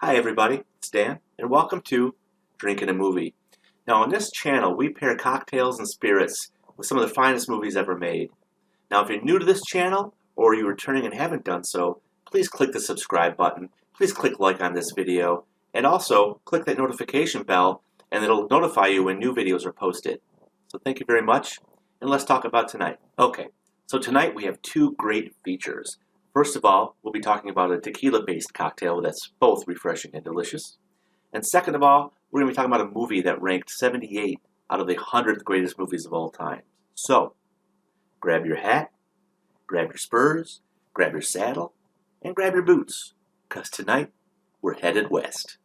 Hi everybody, it's Dan, and welcome to Drinking a Movie. Now on this channel, we pair cocktails and spirits with some of the finest movies ever made. Now if you're new to this channel, or you're returning and haven't done so, please click the subscribe button, please click like on this video, and also click that notification bell, and it'll notify you when new videos are posted. So thank you very much, and let's talk about tonight. Okay, so tonight we have two great features. First of all, we'll be talking about a tequila-based cocktail that's both refreshing and delicious. And second of all, we're going to be talking about a movie that ranked 78 out of the 100 greatest movies of all time. So, grab your hat, grab your spurs, grab your saddle, and grab your boots, because tonight we're headed west.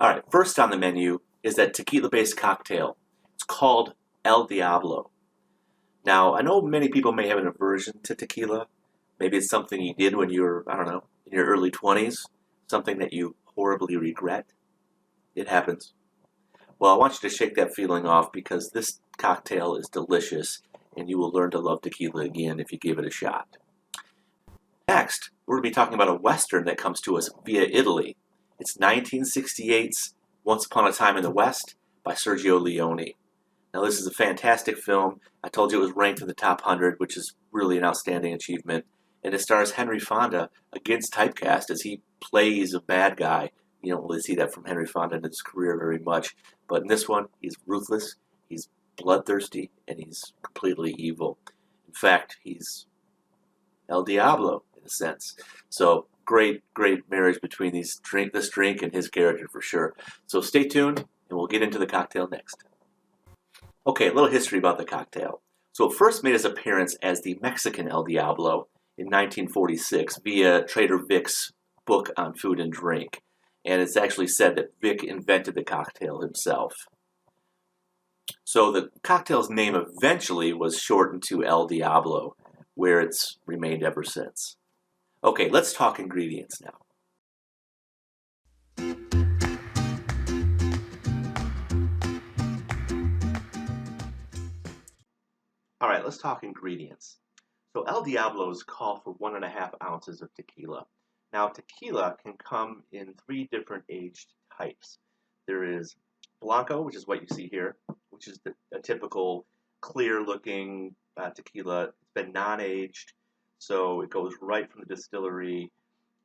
Alright, first on the menu is that tequila-based cocktail. It's called El Diablo. Now, I know many people may have an aversion to tequila. Maybe it's something you did when you were, I don't know, in your early 20s. Something that you horribly regret. It happens. Well, I want you to shake that feeling off because this cocktail is delicious and you will learn to love tequila again if you give it a shot. Next, we're going to be talking about a Western that comes to us via Italy. It's 1968's Once Upon a Time in the West by Sergio Leone. Now this is a fantastic film. I told you it was ranked in the top 100, which is really an outstanding achievement. And it stars Henry Fonda against typecast as he plays a bad guy. You don't really see that from Henry Fonda in his career very much. But in this one, he's ruthless, he's bloodthirsty, and he's completely evil. In fact, he's El Diablo in a sense. So great marriage between this drink and his character for sure. So stay tuned and we'll get into the cocktail next. Okay, a little history about the cocktail. So it first made its appearance as the Mexican El Diablo in 1946 via Trader Vic's book on food and drink. And it's actually said that Vic invented the cocktail himself. So the cocktail's name eventually was shortened to El Diablo, where it's remained ever since. Okay, let's talk ingredients now. All right, let's talk ingredients. So El Diablo's call for 1.5 ounces of tequila. Now, tequila can come in 3 different aged types. There is Blanco, which is what you see here, which is a typical clear-looking tequila. It's been non-aged, so it goes right from the distillery,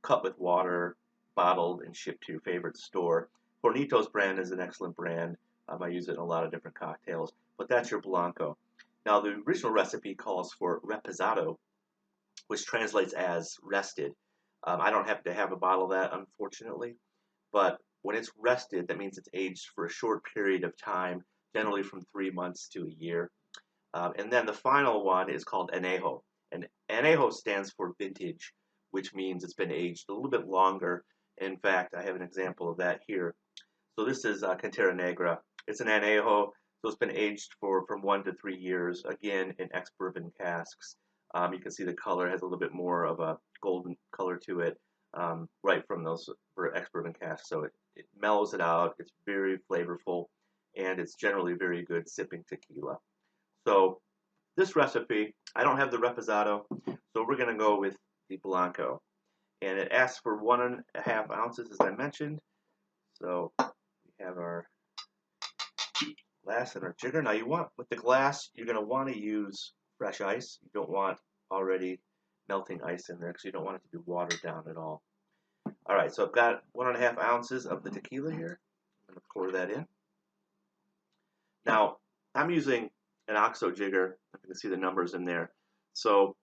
cut with water, bottled, and shipped to your favorite store. Hornitos brand is an excellent brand. I use it in a lot of different cocktails, but that's your Blanco. Now, the original recipe calls for reposado, which translates as rested. I don't happen to have a bottle of that, unfortunately, but when it's rested, that means it's aged for a short period of time, generally from 3 months to a year. And then the final one is called añejo. And añejo stands for vintage, which means it's been aged a little bit longer. In fact, I have an example of that here. So this is Cantera Negra. It's an añejo, so it's been aged for from 1 to 3 years, again in ex-bourbon casks. You can see the color has a little bit more of a golden color to it, right from those ex-bourbon casks. So it mellows it out. It's very flavorful, and it's generally very good sipping tequila. So this recipe, I don't have the reposado, so we're going to go with the Blanco. And it asks for 1.5 ounces, as I mentioned. So we have our glass and our jigger. Now with the glass, you're going to want to use fresh ice. You don't want already melting ice in there because you don't want it to be watered down at all. All right, so I've got 1.5 ounces of the tequila here. I'm going to pour that in. Now, I'm using an OXO jigger. You can see the numbers in there. So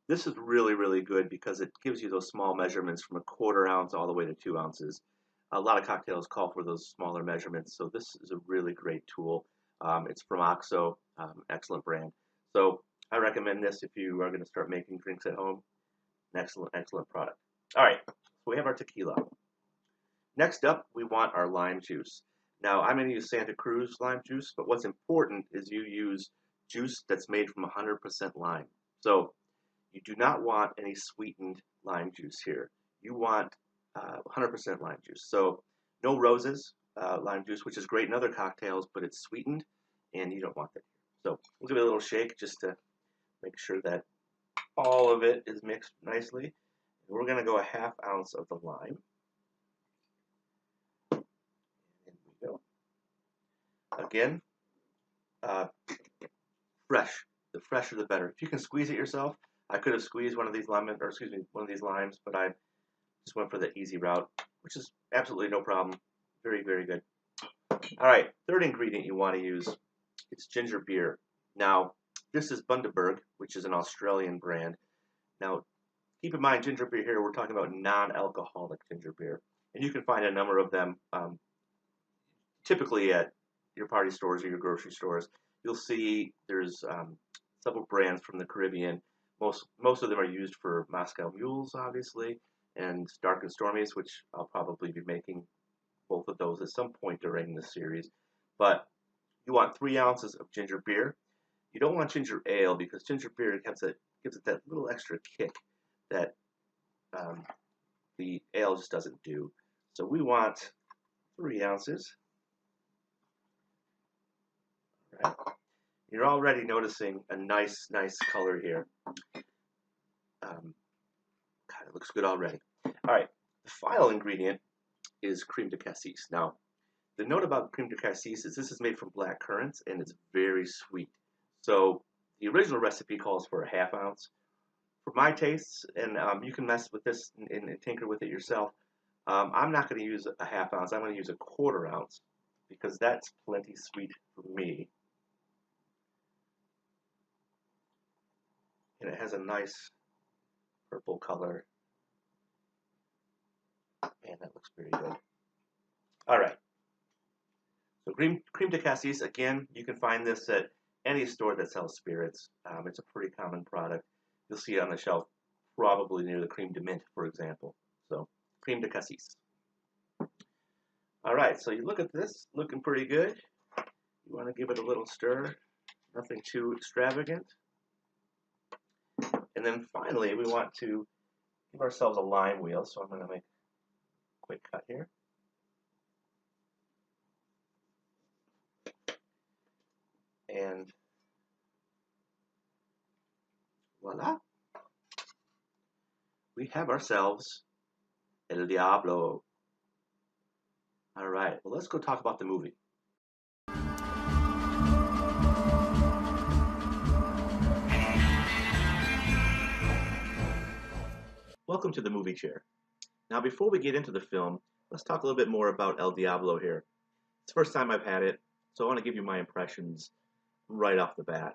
this is really good because it gives you those small measurements from 1/4 ounce all the way to 2 ounces. A lot of cocktails call for those smaller measurements, so this is a really great tool. It's from OXO, excellent brand. So I recommend this if you are going to start making drinks at home. An excellent product. All right, so we have our tequila. Next up, we want our lime juice. Now, I'm going to use Santa Cruz lime juice, but what's important is you use juice that's made from 100% lime. So you do not want any sweetened lime juice here. You want 100% lime juice. So no roses, lime juice, which is great in other cocktails, but it's sweetened, and you don't want that. So we'll give it a little shake just to make sure that all of it is mixed nicely. We're going to go a ½ ounce of the lime. In we go. Again, fresh. The fresher the better. If you can squeeze it yourself, I could have squeezed one of these one of these limes, but I just went for the easy route, which is absolutely no problem. Very, very good. All right, third ingredient you want to use, it's ginger beer. Now, this is Bundaberg, which is an Australian brand. Now, keep in mind, ginger beer here, we're talking about non-alcoholic ginger beer. And you can find a number of them typically at your party stores or your grocery stores. You'll see there's several brands from the Caribbean. Most of them are used for Moscow mules, obviously, and dark and stormies, which I'll probably be making both of those at some point during this series. But you want 3 ounces of ginger beer. You don't want ginger ale because ginger beer gives it that little extra kick that the ale just doesn't do. So we want 3 ounces. All right. You're already noticing a nice color here. God, it looks good already. All right, the final ingredient is creme de cassis. Now, the note about creme de cassis is this is made from black currants and it's very sweet. So the original recipe calls for a ½ ounce. For my tastes, and you can mess with this and tinker with it yourself, I'm not going to use a ½ ounce. I'm going to use a ¼ ounce because that's plenty sweet for me. And it has a nice purple color. Man, that looks very good. All right. So creme de cassis, again, you can find this at any store that sells spirits. It's a pretty common product. You'll see it on the shelf, probably near the creme de mint, for example. So creme de cassis. All right, so you look at this, looking pretty good. You want to give it a little stir, nothing too extravagant. And then finally, we want to give ourselves a lime wheel. So I'm going to make a quick cut here. And voila. We have ourselves El Diablo. All right, well, let's go talk about the movie. Welcome to the movie chair. Now, before we get into the film, let's talk a little bit more about El Diablo here. It's the first time I've had it, so I want to give you my impressions right off the bat.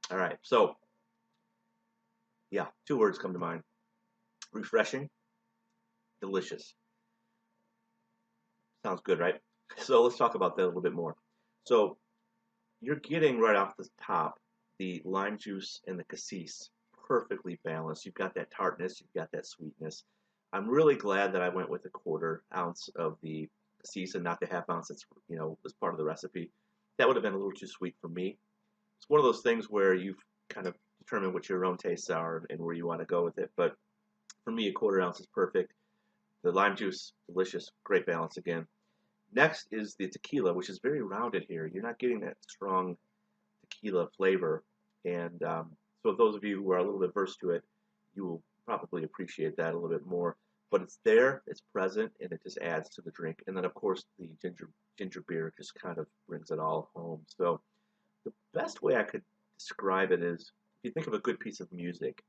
All right, so, yeah, 2 words come to mind. Refreshing, delicious. Sounds good, right? So let's talk about that a little bit more. So you're getting right off the top the lime juice and the cassis perfectly balanced. You've got that tartness, you've got that sweetness. I'm really glad that I went with a ¼ ounce of the cassis and not the ½ ounce that's was part of the recipe. That would have been a little too sweet for me. It's one of those things where you've kind of determined what your own tastes are and where you want to go with it. But for me, a ¼ ounce is perfect. The lime juice, delicious, great balance again. Next is the tequila, which is very rounded here. You're not getting that strong tequila flavor. And so those of you who are a little bit versed to it, you will probably appreciate that a little bit more. But it's there, it's present, and it just adds to the drink. And then, of course, the ginger beer just kind of brings it all home. So the best way I could describe it is, if you think of a good piece of music,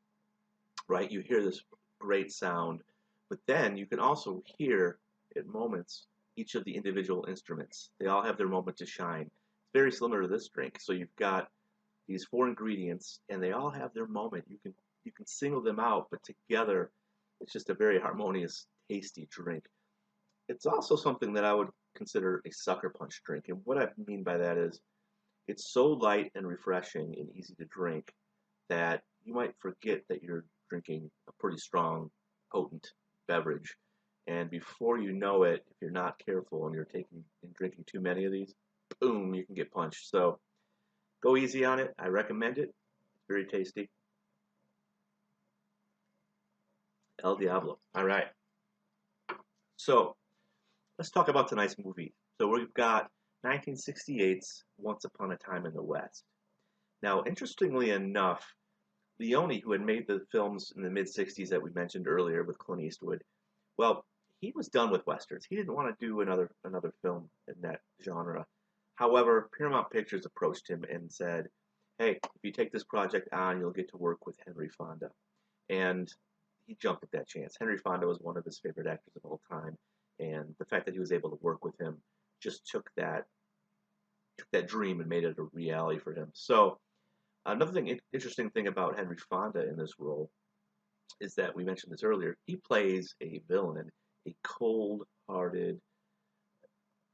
right? You hear this great sound, but then you can also hear at moments each of the individual instruments. They all have their moment to shine. It's very similar to this drink. So you've got these 4 ingredients, and they all have their moment. You can single them out, but together, it's just a very harmonious, tasty drink. It's also something that I would consider a sucker punch drink, and what I mean by that is, it's so light and refreshing and easy to drink that you might forget that you're drinking a pretty strong, potent beverage. And before you know it, if you're not careful and you're drinking too many of these, boom, you can get punched. So go easy on it. I recommend it. It's very tasty. El Diablo. All right. So let's talk about tonight's movie. So we've got 1968's Once Upon a Time in the West. Now, interestingly enough, Leone, who had made the films in the mid 60s that we mentioned earlier with Clint Eastwood, well, he was done with westerns. He didn't want to do another film in that genre. However, Paramount Pictures approached him and said, "Hey, if you take this project on, you'll get to work with Henry Fonda." And he jumped at that chance. Henry Fonda was one of his favorite actors of all time, and the fact that he was able to work with him just took that dream and made it a reality for him. So another interesting thing about Henry Fonda in this role is that we mentioned this earlier. He plays a villain, a cold-hearted,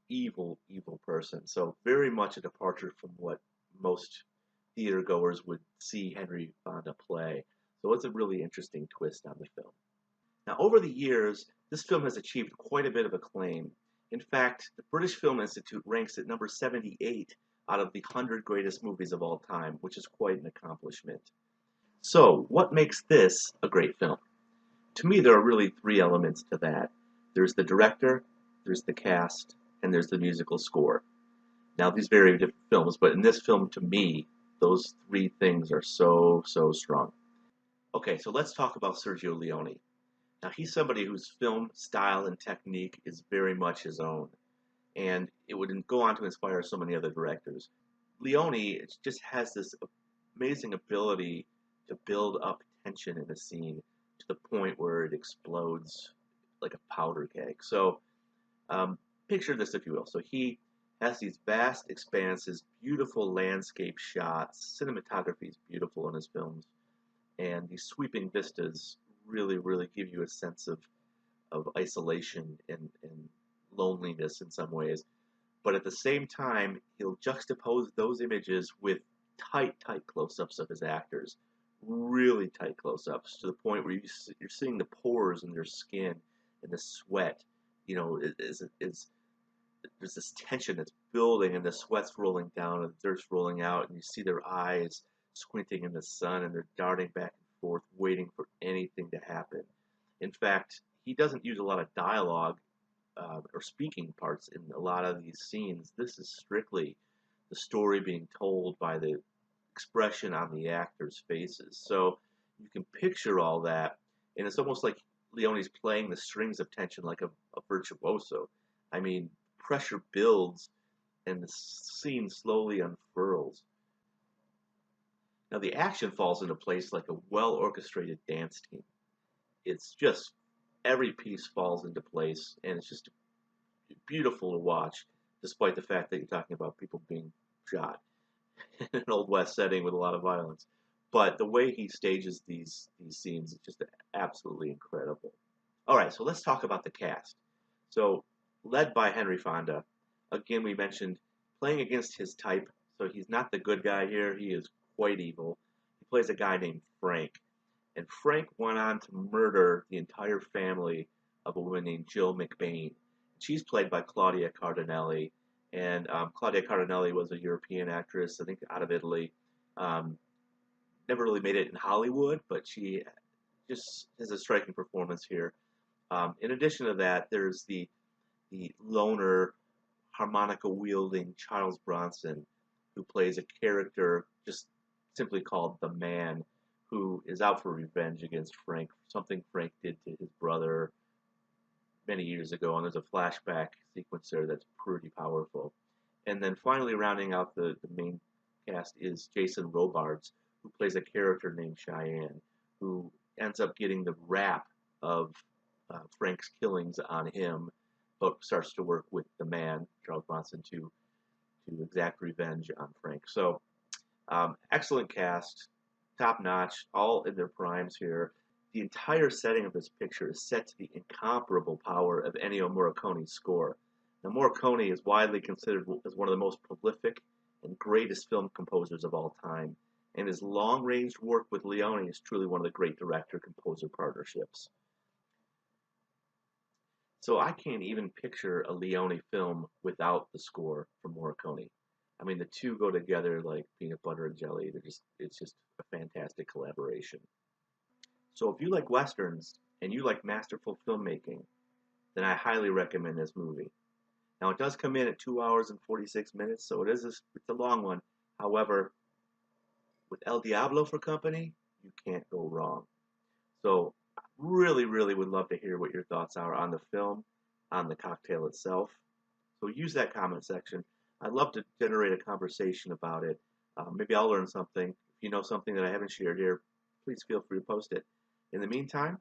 evil person. So very much a departure from what most theater goers would see Henry Fonda play. So it's a really interesting twist on the film. Now, over the years, this film has achieved quite a bit of acclaim. In fact, the British Film Institute ranks it number 78 out of the 100 greatest movies of all time, which is quite an accomplishment. So, what makes this a great film? To me, there are really three elements to that. There's the director, there's the cast, and there's the musical score. Now, these vary in different films, but in this film, to me, those three things are so strong. Okay, so let's talk about Sergio Leone. Now, he's somebody whose film style and technique is very much his own, and it would go on to inspire so many other directors. Leone just has this amazing ability to build up tension in a scene to the point where it explodes like a powder keg. So, picture this, if you will. So, he has these vast expanses, beautiful landscape shots. Cinematography is beautiful in his films, and these sweeping vistas really give you a sense of isolation and loneliness in some ways. But at the same time, he'll juxtapose those images with tight close-ups of his actors, really tight close-ups to the point where you're seeing the pores in their skin and the sweat. You know, there's this tension that's building, and the sweat's rolling down, and the dirt's rolling out, and you see their eyes squinting in the sun, and they're darting back and forth, waiting for anything to happen. In fact, he doesn't use a lot of dialogue or speaking parts in a lot of these scenes. This is strictly the story being told by the expression on the actors' faces. So you can picture all that, and it's almost like Leone's playing the strings of tension like a virtuoso. I mean, pressure builds and the scene slowly unfurls. Now the action falls into place like a well-orchestrated dance team. It's just every piece falls into place, and it's just beautiful to watch, despite the fact that you're talking about people being shot in an Old West setting with a lot of violence. But the way he stages these scenes is just absolutely incredible. All right, so let's talk about the cast. So, led by Henry Fonda, again we mentioned playing against his type. So he's not the good guy here; he is quite evil. He plays a guy named Frank, and Frank went on to murder the entire family of a woman named Jill McBain. She's played by Claudia Cardinelli, and Claudia Cardinelli was a European actress, I think out of Italy. Um, Never really made it in Hollywood, but she just has a striking performance here. In addition to that, there's the loner, harmonica wielding Charles Bronson, who plays a character just simply called the Man, who is out for revenge against Frank, something Frank did to his brother many years ago, and there's a flashback sequence there that's pretty powerful. And then finally rounding out the main cast is Jason Robards, who plays a character named Cheyenne, who ends up getting the rap of Frank's killings on him, but starts to work with the Man, Charles Bronson, to exact revenge on Frank. So, excellent cast, top notch, all in their primes here. The entire setting of this picture is set to the incomparable power of Ennio Morricone's score. Now, Morricone is widely considered as one of the most prolific and greatest film composers of all time, and his long-range work with Leone is truly one of the great director-composer partnerships. So I can't even picture a Leone film without the score from Morricone. I mean, the two go together like peanut butter and jelly. It's just a fantastic collaboration. So if you like westerns, and you like masterful filmmaking, then I highly recommend this movie. Now it does come in at 2 hours and 46 minutes, so it's a long one. However, with El Diablo for company, you can't go wrong. So I really, really would love to hear what your thoughts are on the film, on the cocktail itself. So use that comment section. I'd love to generate a conversation about it. Maybe I'll learn something. If you know something that I haven't shared here, please feel free to post it. In the meantime,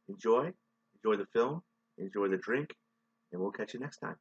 enjoy the film, enjoy the drink, and we'll catch you next time.